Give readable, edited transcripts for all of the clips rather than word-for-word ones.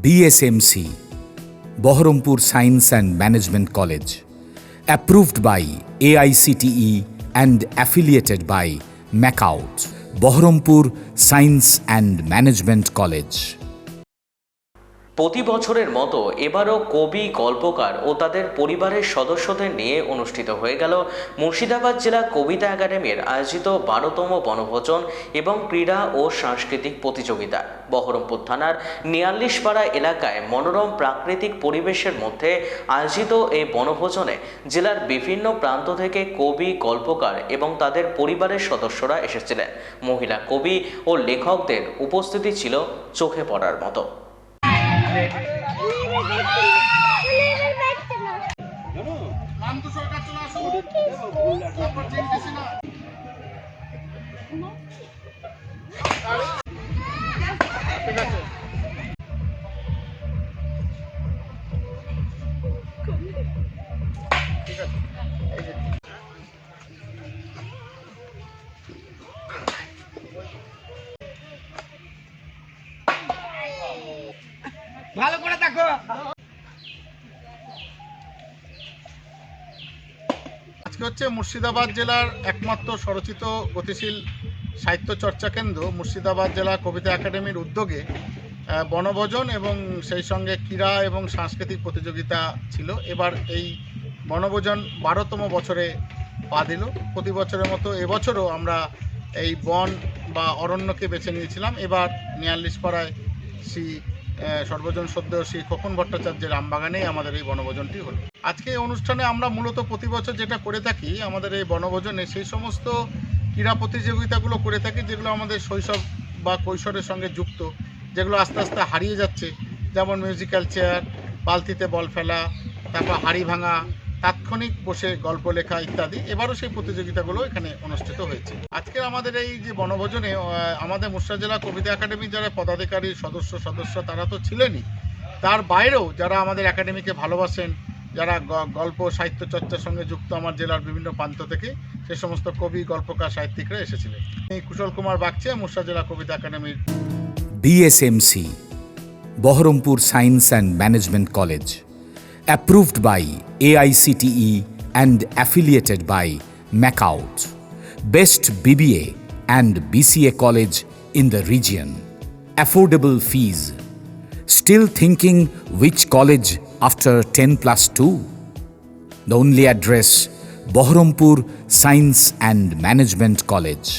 DSMC, Baharampur Science and Management College, approved by AICTE and affiliated by MAKAUT, Baharampur Science and Management College. প্রতি বছরের মতো এবারও কবি, গল্পকার ও তাদের পরিবারের সদস্যদের নিয়ে অনুষ্ঠিত হয়ে গেল মুর্শিদাবাদ জেলা কবিতা একাডেমির আয়োজিত 12তম বনভোজন এবং ক্রীড়া ও সাংস্কৃতিক প্রতিযোগিতা। বহরমপুর থানার ৪৯পাড়া এলাকায় মনোরম প্রাকৃতিক পরিবেশের মধ্যে আয়োজিত এই বনভোজনে জেলার বিভিন্ন প্রান্ত থেকে কবি, গল্পকার এবং তাদের পরিবারের সদস্যরা এসেছিলেন। মহিলা কবি ও লেখকদের উপস্থিতি ছিল চোখে পড়ার মতো। ভালো করে দেখো। আজকে হচ্ছে মুর্শিদাবাদ জেলার একমাত্র স্বরচিত গতিশীল সাহিত্য চর্চা কেন্দ্র মুর্শিদাবাদ জেলা কবিতা একাডেমির উদ্যোগে বনভোজন এবং সেই সঙ্গে ক্রীড়া এবং সাংস্কৃতিক প্রতিযোগিতা ছিল। এবার এই বনভোজন 12তম বছরে পা দিল। প্রতি বছরের মতো এবছরও আমরা এই বন বা অরণ্যকে বেছে নিয়েছিলাম। এবার ৪৯পাড়ায় শ্রী সর্বজন সদ্য শ্রী খোকন ভট্টাচার্যের আমবাগানেই আমাদের এই বনভোজনটি হলো। আজকে এই অনুষ্ঠানে আমরা মূলত প্রতি বছর যেটা করে থাকি, আমাদের এই বনভোজনে সেই সমস্ত ক্রীড়া প্রতিযোগিতাগুলো করে থাকি যেগুলো আমাদের শৈশব বা কৈশোরের সঙ্গে যুক্ত, যেগুলো আস্তে আস্তে হারিয়ে যাচ্ছে। যেমন মিউজিক্যাল চেয়ার, বালতিতে বল ফেলা, তারপর হাড়ি ভাঙা, তাৎক্ষণিক বসে গল্প লেখা ইত্যাদি। এবারও সেই প্রতিযোগিতাগুলো এখানে অনুষ্ঠিত হয়েছে। আজকের আমাদের এই যে বনভোজনে আমাদের মুর্শিদাবাদ জেলা কবিতা একাডেমির যারা পদাধিকারী সদস্য তারা তো ছিলেনই, তার বাইরেও যারা আমাদের একাডেমিকে ভালোবাসেন, যারা গল্প সাহিত্য চর্চার সঙ্গে যুক্ত আমার জেলার বিভিন্ন প্রান্ত থেকে সে সমস্ত কবি, গল্পকার, সাহিত্যিকরা এসেছিলেন। কুশল কুমার বাগচি, মুর্শিদাবাদ জেলা কবিতা একাডেমির DSMC, Baharampur Science and Management College, approved by AICTE and affiliated by MAKAUT, best BBA and BCA college in the region. Affordable fees. Still thinking which college after 10+2? The only address, Baharampur Science and Management College,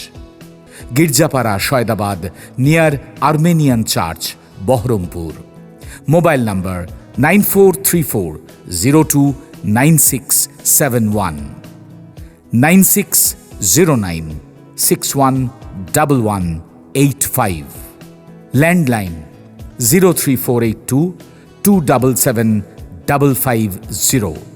Girjapara, Shoydabad, near Armenian Church, Baharampur. Mobile number 9434029671, 9609611185. Landline 03482 277 550.